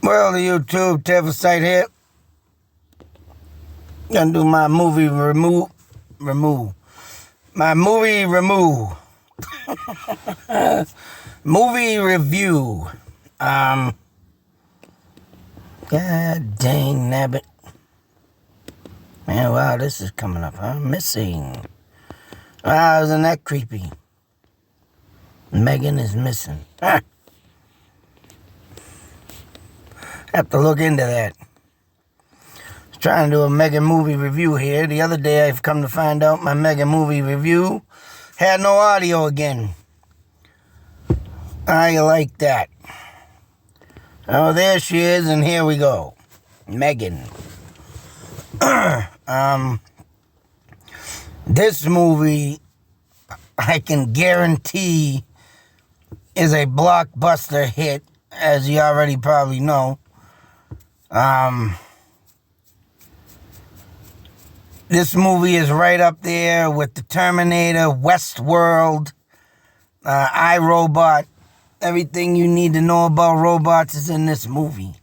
Well, the YouTube Tevil site here. Gonna do my movie remove. My movie remove. Movie review. God dang nabbit. Man, wow, this is coming up. I'm missing. Wow, isn't that creepy? Megan is missing. Have to look into that. Trying to do a Megan movie review here. The other day I've come to find out my Megan movie review had no audio again. I like that. Oh, there she is, and here we go. Megan. This movie, I can guarantee, is a blockbuster hit, as you already probably know. This movie is right up there with the Terminator, Westworld, iRobot. Everything you need to know about robots is in this movie.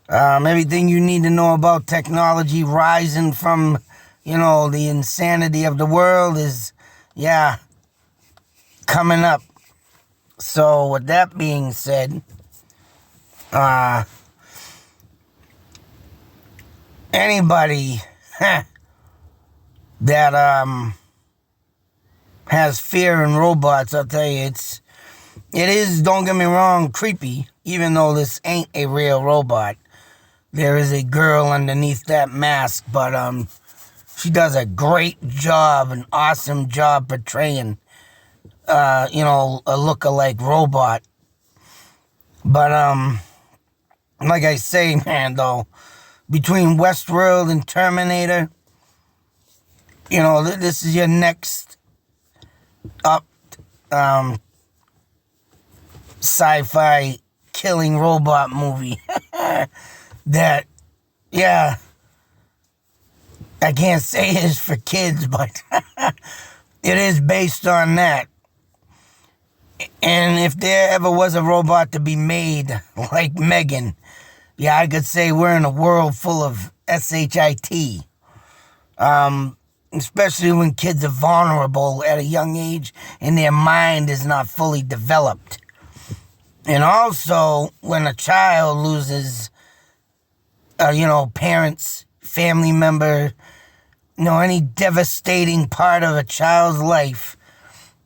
Everything you need to know about technology rising from, the insanity of the world is, coming up. So with that being said, anybody that has fear in robots, I'll tell you, it is, don't get me wrong, creepy, even though this ain't a real robot. There is a girl underneath that mask, but she does a great job, an awesome job portraying, a look-alike robot. But, like I say, man, though, between Westworld and Terminator, this is your next up sci-fi killing robot movie that, I can't say is for kids, but it is based on that. And if there ever was a robot to be made like Megan, I could say we're in a world full of SHIT. Especially when kids are vulnerable at a young age and their mind is not fully developed. And also, when a child loses, parents, family member, any devastating part of a child's life.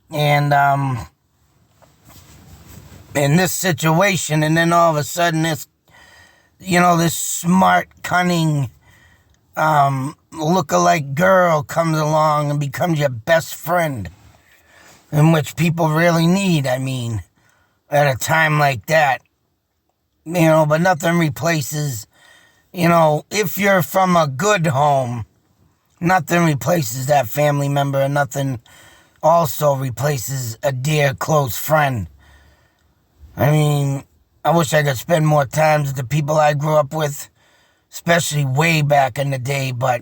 And, in this situation, and then all of a sudden this smart, cunning, look-alike girl comes along and becomes your best friend, in which people really need, at a time like that. But nothing replaces, if you're from a good home, nothing replaces that family member, and nothing also replaces a dear, close friend. I wish I could spend more time with the people I grew up with, especially way back in the day, but,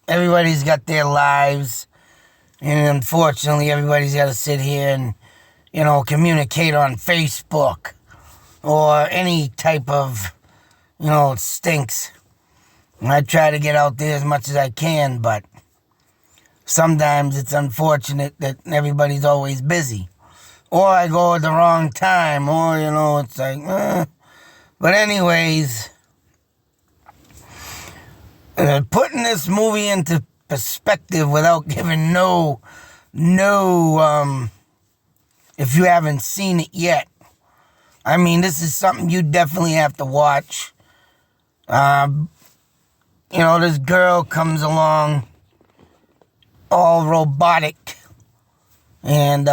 everybody's got their lives, and unfortunately everybody's got to sit here and, communicate on Facebook, or any type of, it stinks. I try to get out there as much as I can, but sometimes it's unfortunate that everybody's always busy. Or I go at the wrong time, or, it's like, But anyways, putting this movie into perspective without giving if you haven't seen it yet, this is something you definitely have to watch. This girl comes along all robotic, and,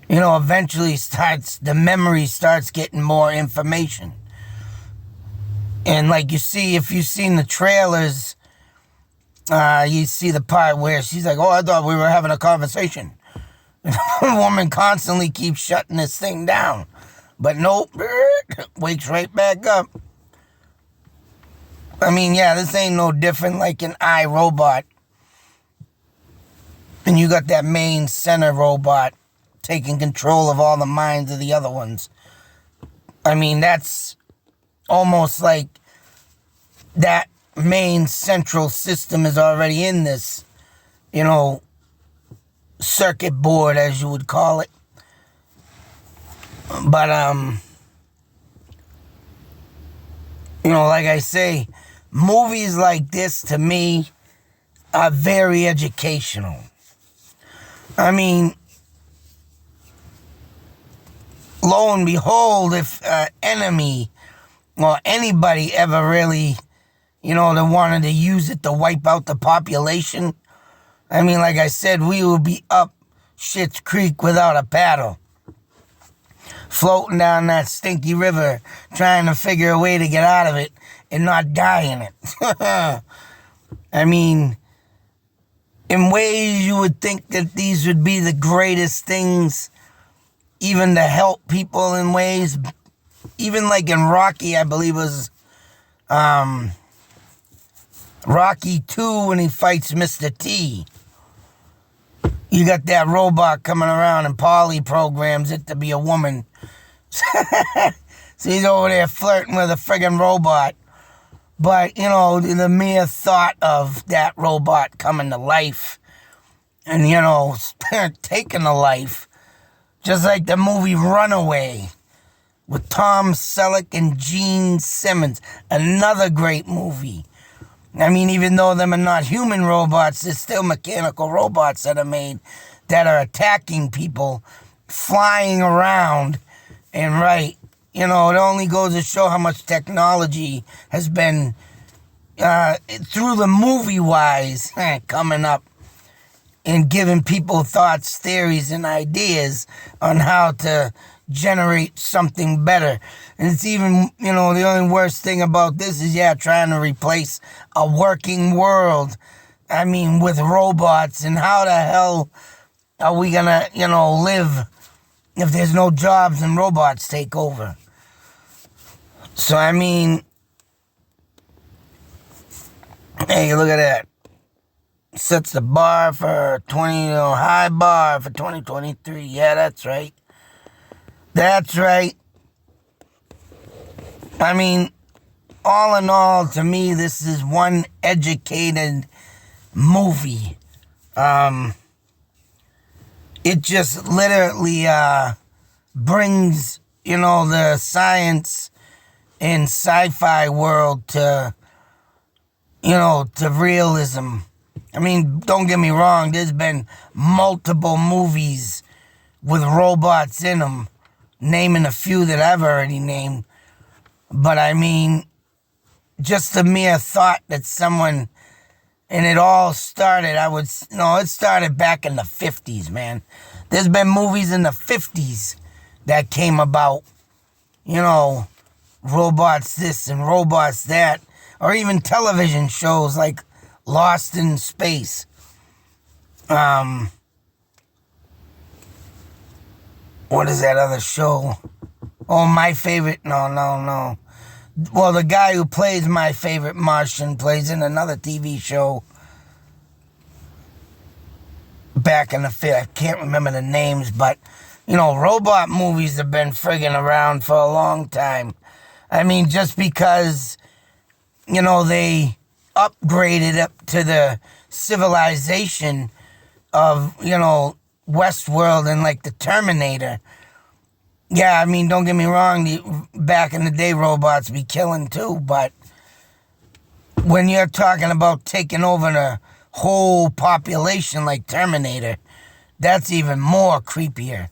eventually the memory starts getting more information. And like you see, if you've seen the trailers, you see the part where she's like, oh, I thought we were having a conversation. The woman constantly keeps shutting this thing down. But nope, wakes right back up. This ain't no different like an iRobot. And you got that main center robot taking control of all the minds of the other ones. I mean, that's almost like that main central system is already in this, you know, circuit board, as you would call it. But, you know, like I say, movies like this, to me, are very educational. I mean, lo and behold, if enemy or anybody ever really, you know, they wanted to use it to wipe out the population, I mean, like I said, we would be up Schitt's Creek without a paddle, floating down that stinky river, trying to figure a way to get out of it and not die in it. I mean, in ways you would think that these would be the greatest things, even to help people in ways, even like in Rocky, I believe it was Rocky 2 when he fights Mr. T. You got that robot coming around and Paulie programs it to be a woman. So he's over there flirting with a friggin' robot. But, you know, the mere thought of that robot coming to life and, you know, taking a life, just like the movie Runaway with Tom Selleck and Gene Simmons, another great movie. I mean, even though them are not human robots, they're still mechanical robots that are made that are attacking people, flying around. And right, you know, it only goes to show how much technology has been, through the movie-wise, coming up and giving people thoughts, theories, and ideas on how to generate something better. And it's even, you know, the only worst thing about this is, trying to replace a working world. I mean, with robots, and how the hell are we gonna, you know, live if there's no jobs and robots take over? So, I mean, hey, look at that. Sets the bar for high bar for 2023. Yeah, that's right. That's right. I mean, all in all, to me, this is one educated movie. It just literally brings, you know, the science and sci-fi world to, you know, to realism. I mean, don't get me wrong, there's been multiple movies with robots in them, naming a few that I've already named. But I mean, just the mere thought that someone, and it all started, it started back in the 50s, man. There's been movies in the 50s that came about, you know, robots this and robots that, or even television shows like Lost in Space. What is that other show? Oh, My Favorite, no. Well, the guy who plays My Favorite Martian plays in another TV show back in the 50s. I can't remember the names, but, you know, robot movies have been friggin' around for a long time. I mean, just because, you know, they upgraded up to the civilization of, you know, Westworld and like the Terminator. Yeah, I mean, don't get me wrong, back in the day, robots be killing too, but when you're talking about taking over the whole population like Terminator, that's even more creepier.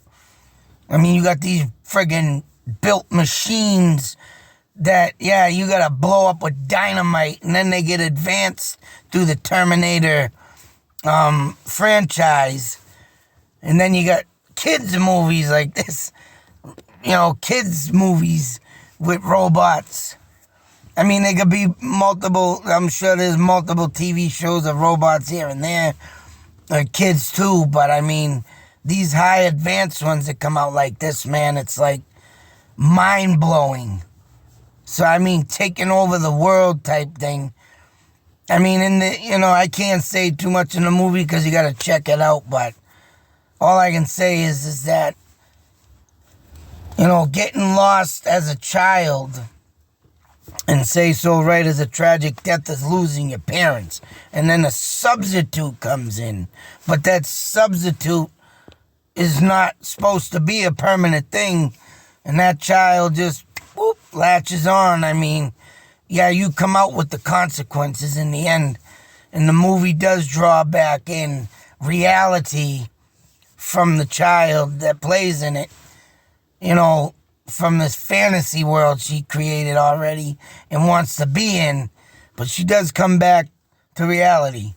I mean, you got these friggin' built machines that, you gotta blow up with dynamite, and then they get advanced through the Terminator franchise. And then you got kids movies like this, you know, kids movies with robots. I mean, there could be multiple, I'm sure there's multiple TV shows of robots here and there, kids too, but I mean, these high advanced ones that come out like this, man, it's like mind-blowing. So, I mean, taking over the world type thing. I mean, I can't say too much in the movie because you got to check it out, but all I can say is that, getting lost as a child and Say So Right as a tragic death is losing your parents. And then a substitute comes in. But that substitute is not supposed to be a permanent thing. And that child just latches on. I mean, yeah, you come out with the consequences in the end. And the movie does draw back in reality from the child that plays in it. From this fantasy world she created already and wants to be in. But she does come back to reality.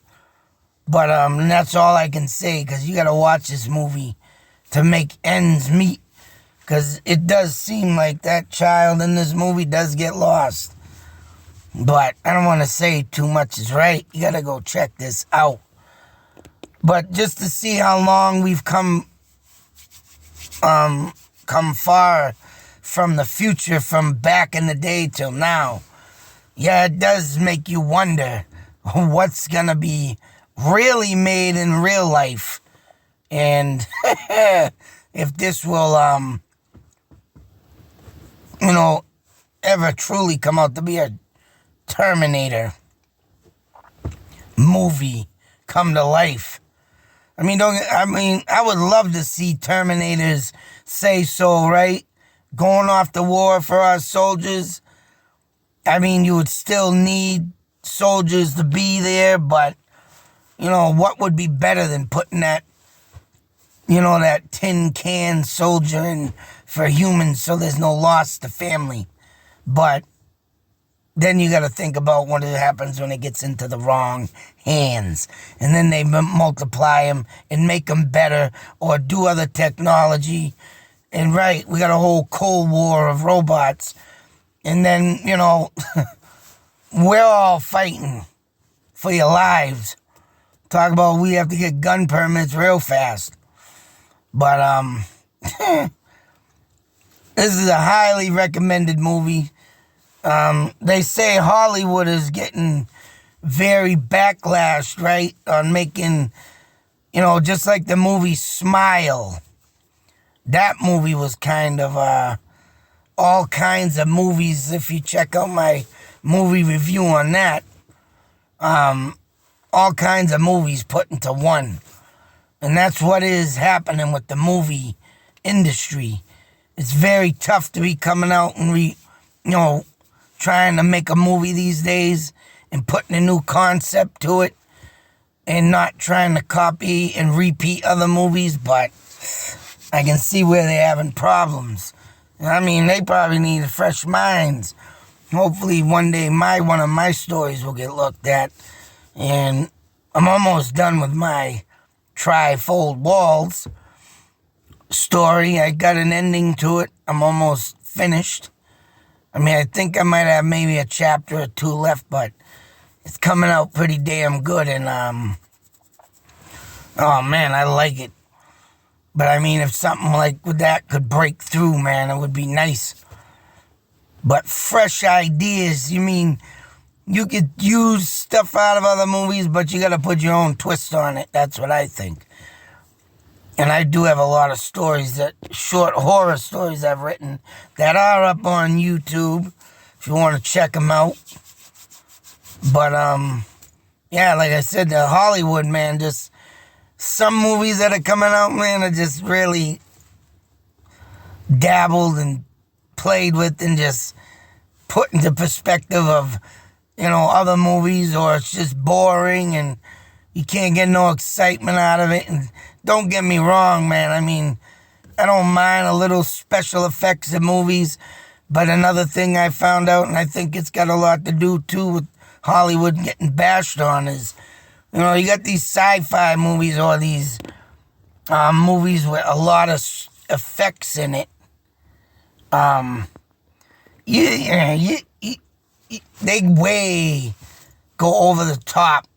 But that's all I can say, because you got to watch this movie to make ends meet. Because it does seem like that child in this movie does get lost. But I don't want to say too much is right. You got to go check this out. But just to see how long we've come far from the future, from back in the day till now. Yeah, it does make you wonder what's going to be really made in real life. And if this will, ever truly come out to be a Terminator movie come to life. I would love to see Terminators Say So Right, going off to war for our soldiers. I mean, you would still need soldiers to be there, but, what would be better than putting that, that tin can soldier in for humans so there's no loss to family. But then you got to think about what happens when it gets into the wrong hands. And then they multiply them and make them better or do other technology. And right, we got a whole Cold War of robots. And then, we're all fighting for your lives. Talk about we have to get gun permits real fast. But, this is a highly recommended movie. They say Hollywood is getting very backlashed, right, on making, just like the movie Smile. That movie was kind of all kinds of movies. If you check out my movie review on that, all kinds of movies put into one. And that's what is happening with the movie industry. It's very tough to be coming out and trying to make a movie these days and putting a new concept to it and not trying to copy and repeat other movies, but I can see where they're having problems. I mean, they probably need fresh minds. Hopefully one day one of my stories will get looked at. And I'm almost done with my Trifold Walls story. I got an ending to it. I'm almost finished. I think I might have maybe a chapter or two left, but it's coming out pretty damn good. And, oh man, I like it. But if something like that could break through, man, it would be nice. But fresh ideas, you could use stuff out of other movies, but you got to put your own twist on it. That's what I think. And I do have a lot of stories, short horror stories I've written that are up on YouTube if you want to check them out. But, yeah, like I said, the Hollywood, man, just some movies that are coming out, man, are just really dabbled and played with and just put into perspective of, other movies, or it's just boring and you can't get no excitement out of it. And don't get me wrong, man. I don't mind a little special effects in movies, but another thing I found out, and I think it's got a lot to do too with Hollywood getting bashed on, is, you got these sci-fi movies or these movies with a lot of effects in it. They way go over the top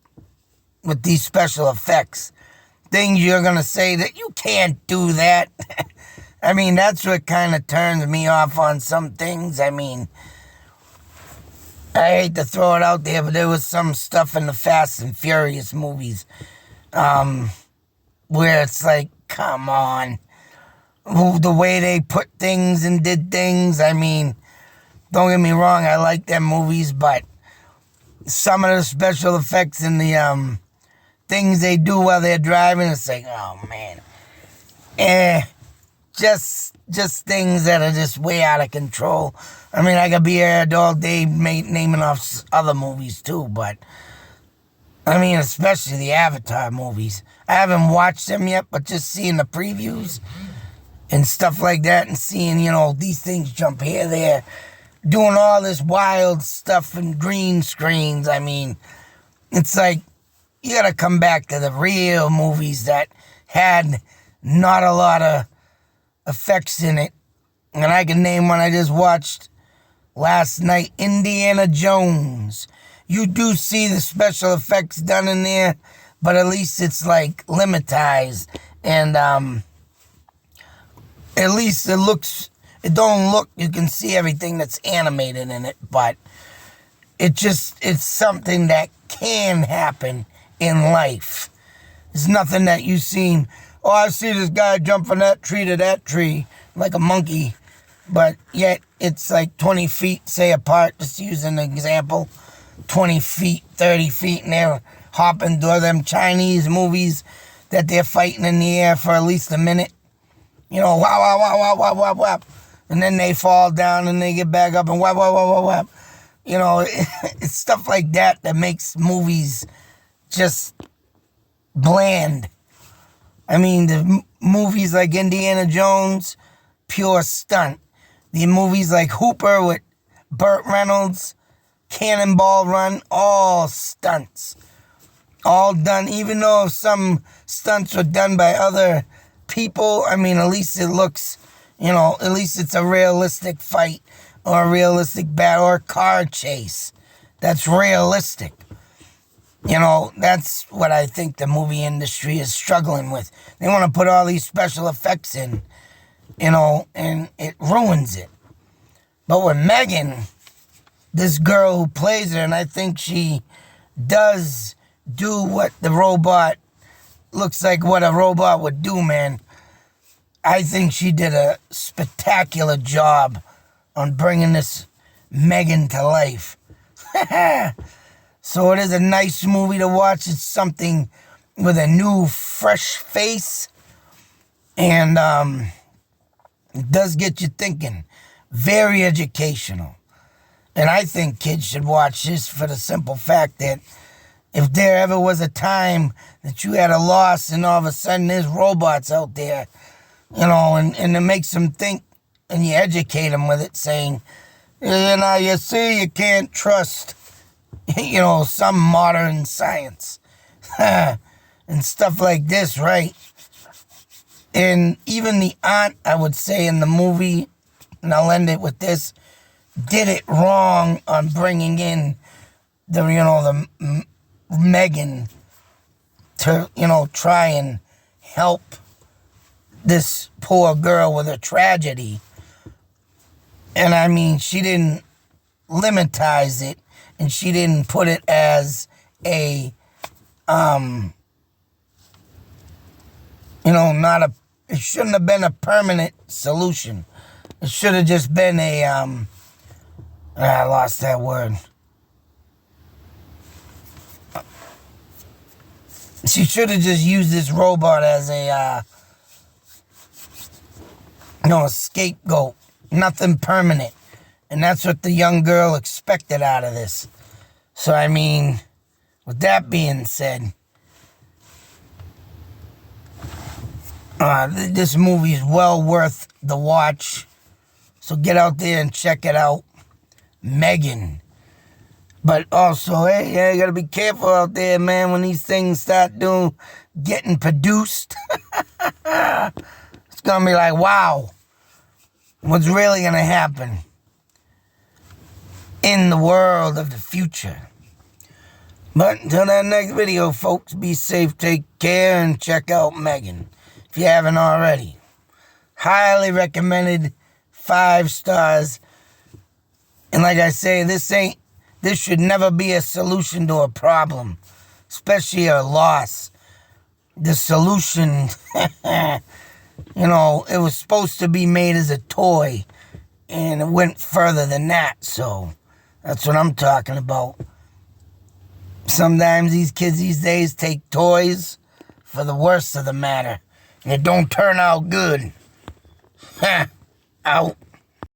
with these special effects. Things you're going to say that you can't do that. That's what kind of turns me off on some things. I hate to throw it out there, but there was some stuff in the Fast and Furious movies where it's like, come on. the way they put things and did things. I mean, don't get me wrong, I like them movies, but some of the special effects and the things they do while they're driving, it's like, oh man. Just things that are just way out of control. I mean, I could be here all day naming off other movies too, but I mean, especially the Avatar movies. I haven't watched them yet, but just seeing the previews and stuff like that and seeing, these things jump here, there, doing all this wild stuff and green screens. I mean, it's like, you gotta come back to the real movies that had not a lot of effects in it. And I can name one I just watched last night, Indiana Jones. You do see the special effects done in there, but at least it's like limitized. And at least it don't look, you can see everything that's animated in it, but it's something that can happen in life. It's nothing that you've seen, oh, I see this guy jump from that tree to that tree like a monkey, but yet it's like 20 feet, say, apart, just using an example, 20 feet, 30 feet, and they're hopping through them Chinese movies that they're fighting in the air for at least a minute. Wow, wow, wow, wow, wow, wow, wow. And then they fall down and they get back up and wow, wow, wow, wow, wow. It's stuff like that makes movies just bland. I mean, the movies like Indiana Jones, pure stunt. The movies like Hooper with Burt Reynolds, Cannonball Run, all stunts. All done, even though some stunts were done by other people. I mean, at least it looks, at least it's a realistic fight or a realistic battle or car chase. That's realistic. That's what I think the movie industry is struggling with. They want to put all these special effects in, and it ruins it. But with Megan, this girl who plays her, and I think she does do what the robot looks like what a robot would do, man. I think she did a spectacular job on bringing this Megan to life. So it is a nice movie to watch. It's something with a new, fresh face. And it does get you thinking. Very educational. And I think kids should watch this for the simple fact that if there ever was a time that you had a loss and all of a sudden there's robots out there, and it makes them think and you educate them with it, saying, you see, you can't trust, some modern science and stuff like this, right? And even the aunt, I would say, in the movie, and I'll end it with this, did it wrong on bringing in the Megan to, try and help this poor girl with a tragedy. And I mean, she didn't limitize it, and she didn't put it as a, it shouldn't have been a permanent solution. It should have just been a, I lost that word. She should have just used this robot as a, a scapegoat. Nothing permanent. And that's what the young girl expected out of this. So, I mean, with that being said, this movie is well worth the watch. So get out there and check it out. Megan. But also, hey, you gotta be careful out there, man, when these things start getting produced. It's gonna be like, wow, what's really gonna happen in the world of the future? But until that next video, folks, be safe, take care, and check out Megan if you haven't already. Highly recommended, 5 stars. And like I say, this should never be a solution to a problem, especially a loss. The solution You know, it was supposed to be made as a toy, and it went further than that, so that's what I'm talking about. Sometimes these kids these days take toys for the worst of the matter, and it don't turn out good. Out.